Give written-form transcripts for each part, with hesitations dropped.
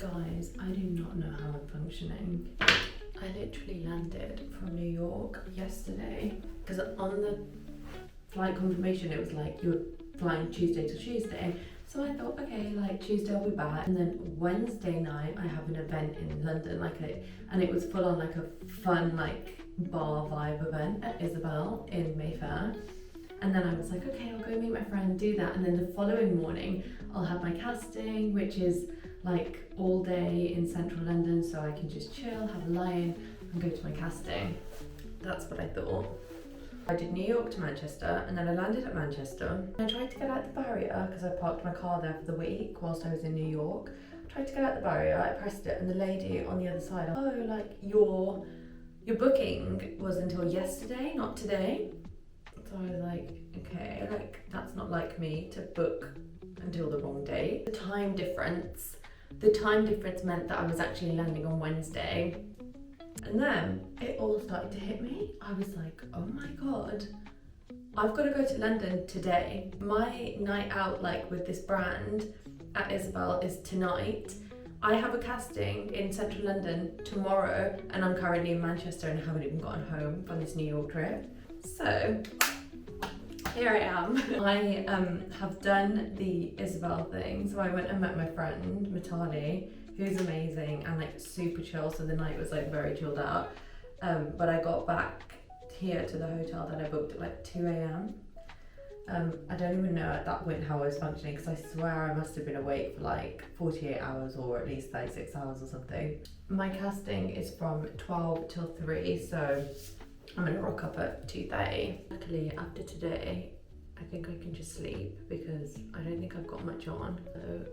Guys, I do not know how I'm functioning. I literally landed from New York yesterday because on the flight confirmation it was like you're flying Tuesday to Tuesday. So I thought, okay, like Tuesday I'll be back, and then Wednesday night I have an event in London, and it was full on like a fun like bar vibe event at Isabel in Mayfair. And then I was like, okay, I'll go meet my friend, do that, and then the following morning I'll have my casting, which is like all day in central London, so I can just chill, have a lie-in and go to my casting. That's what I thought. I did New York to Manchester, and then I landed at Manchester. I tried to get out the barrier because I parked my car there for the week whilst I was in New York. I tried to get out the barrier, I pressed it, and the lady on the other side, oh, like your booking was until yesterday, not today. So I was like, okay, like that's not like me to book until the wrong day. The time difference meant that I was actually landing on Wednesday. And then it all started to hit me. I was like, oh my God, I've got to go to London today. My night out like with this brand at Isabel is tonight. I have a casting in central London tomorrow, and I'm currently in Manchester and haven't even gotten home from this New York trip. So here I am. I have done the Isabel thing. So I went and met my friend Mitali, who's amazing and like super chill. So the night was like very chilled out. But I got back here to the hotel that I booked at like 2 a.m. I don't even know at that point how I was functioning, because I swear I must have been awake for like 48 hours or at least 36 hours or something. My casting is from 12 till 3, so I'm gonna rock up at 2:30. Luckily, after today, I think I can just sleep because I don't think I've got much on. So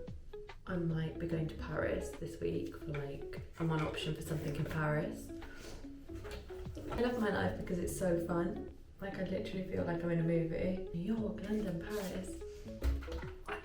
I might be going to Paris this week for like, I'm on option for something in Paris. I love my life because it's so fun. Like I literally feel like I'm in a movie. New York, London, Paris.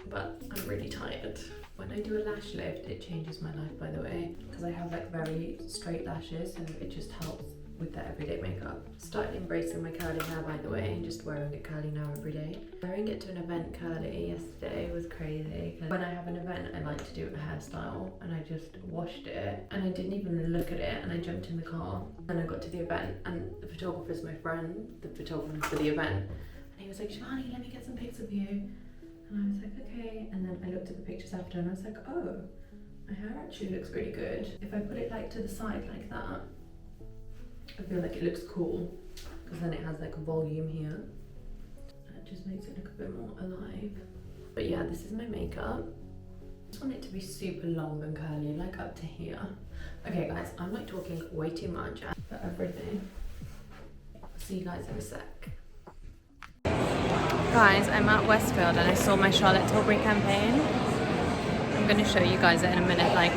But I'm really tired. When I do a lash lift, it changes my life, by the way, because I have like very straight lashes, so it just helps with the everyday makeup. Started embracing my curly hair, by the way, and just wearing it curly now every day. Wearing it to an event curly yesterday was crazy. When I have an event, I like to do a hairstyle, and I just washed it, and I didn't even look at it, and I jumped in the car. And I got to the event, and the photographer's my friend, the photographer for the event, and he was like, Shivani, let me get some pics of you. And I was like, okay. And then I looked at the pictures after, and I was like, oh, my hair actually looks really good. If I put it like to the side like that, I feel like it looks cool, because then it has like a volume here. It just makes it look a bit more alive. But yeah, this is my makeup. I just want it to be super long and curly, like up to here. Okay guys, I'm like talking way too much for everything. See you guys in a sec. Guys, I'm at Westfield and I saw my Charlotte Tilbury campaign. I'm going to show you guys it in a minute. Like,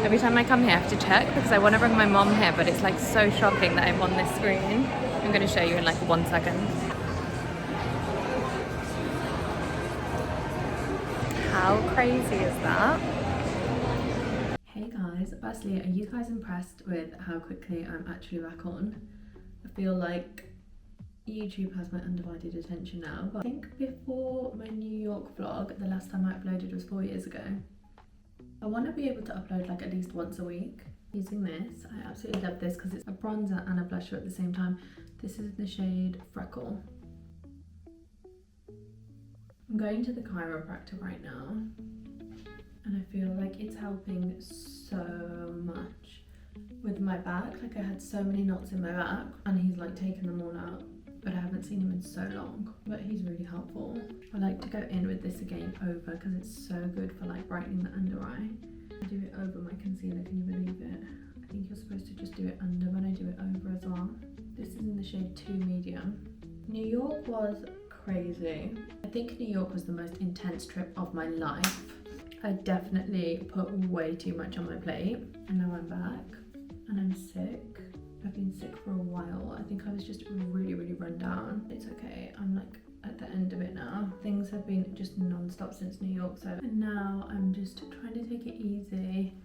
every time I come here I have to check because I want to bring my mom here, but it's like so shocking that I'm on this screen. I'm going to show you in like 1 second. How crazy is that? Hey guys, firstly, are you guys impressed with how quickly I'm actually back on? I feel like YouTube has my undivided attention now, but I think before my New York vlog, the last time I uploaded was 4 years ago. I want to be able to upload like at least once a week. Using this, I absolutely love this because it's a bronzer and a blusher at the same time. This is the shade Freckle. I'm going to the chiropractor right now, and I feel like it's helping so much with my back. Like I had so many knots in my back, and he's like taken them all out, but I haven't seen him in so long, but he's really helpful. I like to go in with this again over because it's so good for like brightening the under eye. I do it over my concealer, can you believe it? I think you're supposed to just do it under, but I do it over as well. This is in the shade 2 medium. New York was crazy. I think New York was the most intense trip of my life. I definitely put way too much on my plate, and now I'm back and I'm sick. I've been sick for a while. I think I was just really run down. It's okay, I'm like at the end of it now. Things have been just non-stop since New York, so and now I'm just trying to take it easy,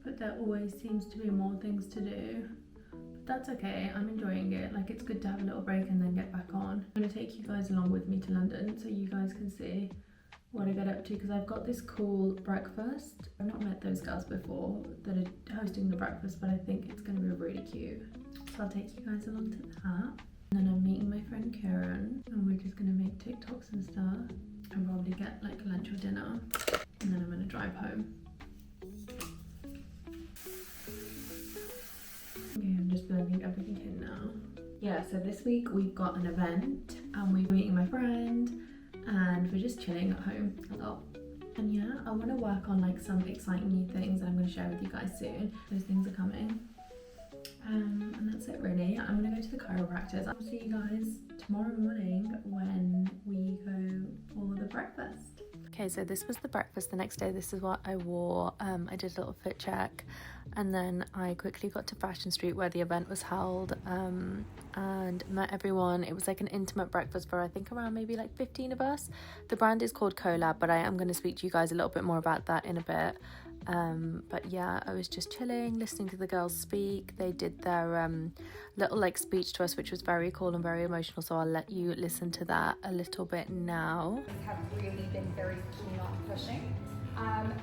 but there always seems to be more things to do. But that's okay, I'm enjoying it. Like, it's good to have a little break and then get back on. I'm gonna take you guys along with me to London so you guys can see what I get up to, because I've got this cool breakfast. I've not met those girls before that are hosting the breakfast, but I think it's going to be really cute. So I'll take you guys along to that. And then I'm meeting my friend Karen, and we're just going to make TikToks and stuff and probably get like lunch or dinner, and then I'm going to drive home. Okay, I'm just blending everything in now. Yeah, so this week we've got an event and we're meeting my friend and we're just chilling at home a lot. And yeah, I want to work on like some exciting new things that I'm going to share with you guys soon. Those things are coming. And that's it really. I'm going to go to the chiropractors. I'll see you guys tomorrow morning when we go for the breakfast. Okay, so this was the breakfast the next day. This is what I wore. I did a little fit check and then I quickly got to Fashion Street where the event was held and met everyone. It was like an intimate breakfast for I think around maybe like 15 of us. The brand is called KOHLlab, but I am going to speak to you guys a little bit more about that in a bit. But yeah, I was just chilling, listening to the girls speak. They did their little like speech to us, which was very cool and very emotional, so I'll let you listen to that a little bit now. We have really been very keen on pushing,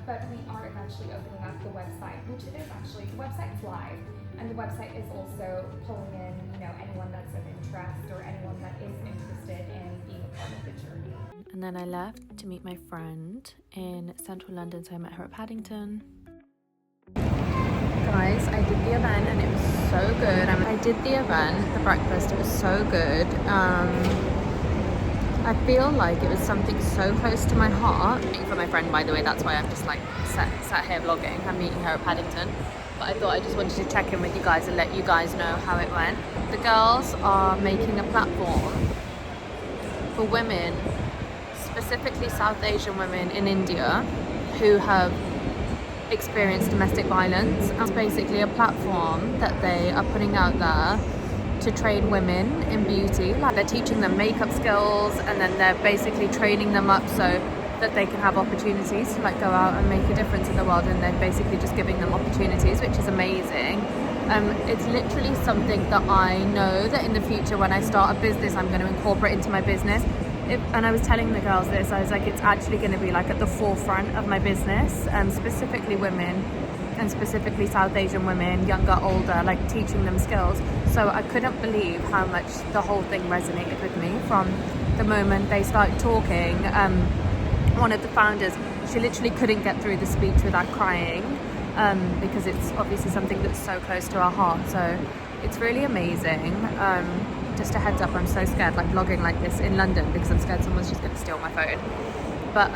but we are eventually opening up the website, which it is actually, the website's live, and the website is also pulling in, anyone that's of interest or anyone that is interested in being a part of the journey. And then I left to meet my friend in central London, so I met her at Paddington. Guys, I did the event and it was so good. I did the event, the breakfast, it was so good. I feel like it was something so close to my heart. For my friend, by the way, that's why I'm just like sat here vlogging. I'm meeting her at Paddington. But I thought I just wanted to check in with you guys and let you guys know how it went. The girls are making a platform for women, specifically South Asian women in India who have experienced domestic violence. It's basically a platform that they are putting out there to train women in beauty. Like they're teaching them makeup skills and then they're basically training them up so that they can have opportunities to like go out and make a difference in the world, and then basically just giving them opportunities, which is amazing. It's literally something that I know that in the future when I start a business I'm going to incorporate into my business. And I was telling the girls this, I was like, it's actually going to be like at the forefront of my business, specifically women and specifically South Asian women, younger, older, like teaching them skills. So I couldn't believe how much the whole thing resonated with me from the moment they started talking. One of the founders, she literally couldn't get through the speech without crying because it's obviously something that's so close to our heart. So it's really amazing. Just a heads up, I'm so scared like vlogging like this in London because I'm scared someone's just going to steal my phone. But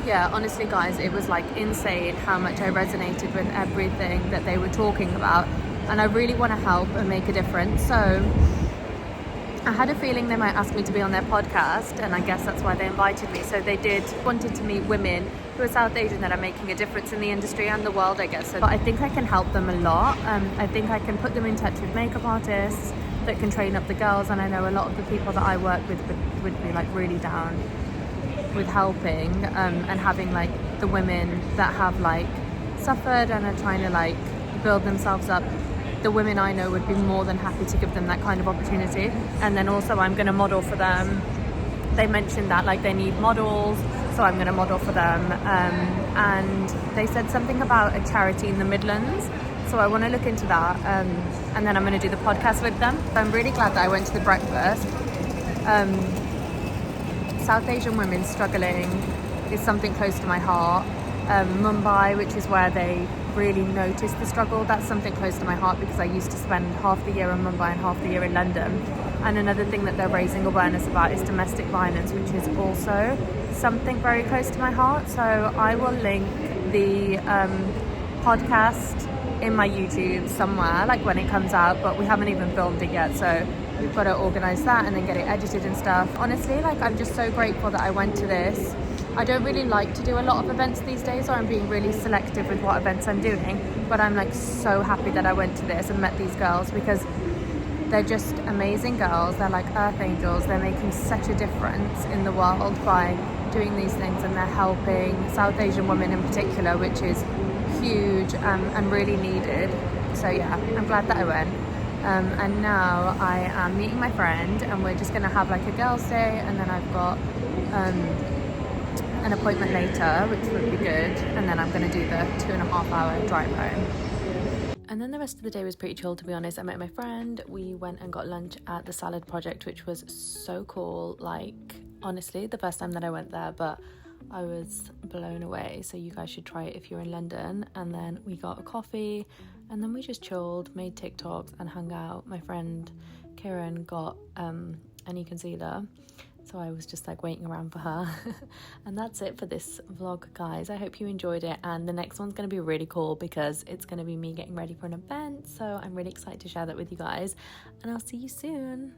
yeah, honestly guys, it was like insane how much I resonated with everything that they were talking about, and I really want to help and make a difference. So I had a feeling they might ask me to be on their podcast, and I guess that's why they invited me. So they wanted to meet women who are South Asian that are making a difference in the industry and the world, I guess. So, but I think I can help them a lot. I think I can put them in touch with makeup artists that can train up the girls, and I know a lot of the people that I work with would be like really down with helping and having like the women that have like suffered and are trying to like build themselves up. The women I know would be more than happy to give them that kind of opportunity. And then also I'm going to model for them. They mentioned that like they need models, so I'm going to model for them. And they said something about a charity in the Midlands, so I want to look into that. And then I'm going to do the podcast with them. I'm really glad that I went to the breakfast. South Asian women struggling is something close to my heart. Mumbai, which is where they really noticed the struggle, that's something close to my heart because I used to spend half the year in Mumbai and half the year in London. And another thing that they're raising awareness about is domestic violence, which is also something very close to my heart. So I will link the podcast in my YouTube somewhere, like when it comes out, but we haven't even filmed it yet, so we've got to organize that and then get it edited and stuff. Honestly, like I'm just so grateful that I went to this. I don't really like to do a lot of events these days, or I'm being really selective with what events I'm doing, but I'm like so happy that I went to this and met these girls because they're just amazing girls. They're like earth angels. They're making such a difference in the world by doing these things, and they're helping South Asian women in particular, which is huge and really needed. So yeah, I'm glad that I went. And now I am meeting my friend and we're just gonna have like a girls' day, and then I've got an appointment later, which would be good, and then I'm going to do the 2.5 hour drive home. And then the rest of the day was pretty chill, to be honest. I met my friend, we went and got lunch at the Salad Project, which was so cool. Like, honestly, the first time that I went there, but I was blown away. So you guys should try it if you're in London. And then we got a coffee, and then we just chilled, made TikToks and hung out. My friend Kieran got any concealer, so I was just like waiting around for her. And that's it for this vlog, guys. I hope you enjoyed it, and the next one's going to be really cool because it's going to be me getting ready for an event, so I'm really excited to share that with you guys, and I'll see you soon.